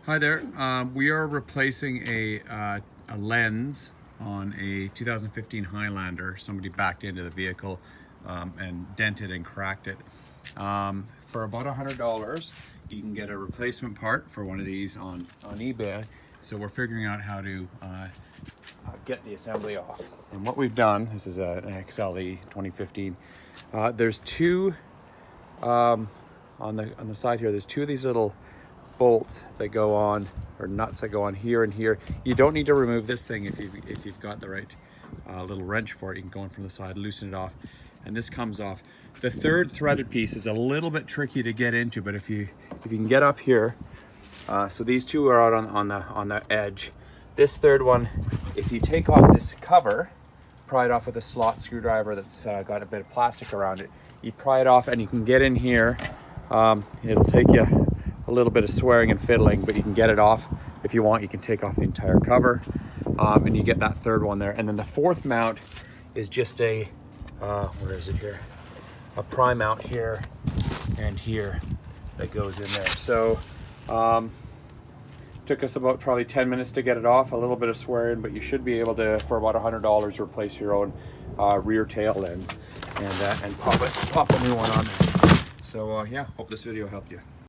Hi there. We are replacing a lens on a 2015 Highlander. Somebody backed into the vehicle and dented and cracked it. For about $100, you can get a replacement part for one of these on eBay. So we're figuring out how to get the assembly off. And what we've done, this is an XLE 2015. There's two on the side here. There's two of these little bolts that go on, or nuts that go on here and here. You don't need to remove this thing if you've got the right little wrench for it. You can go in from the side, loosen it off, and this comes off. The third threaded piece is a little bit tricky to get into, but if you can get up here, so these two are out on the edge. This third one, if you take off this cover, pry it off with a slot screwdriver that's got a bit of plastic around it. You pry it off and you can get in here. It'll take you a little bit of swearing and fiddling, but you can get it off. If you want, you can take off the entire cover, and you get that third one there. And then the fourth mount is just a, where is it here? A pry mount here and here that goes in there. So took us about probably 10 minutes to get it off, a little bit of swearing, but you should be able to, for about $100, replace your own rear tail lens and pop a new one on there. So yeah, hope this video helped you.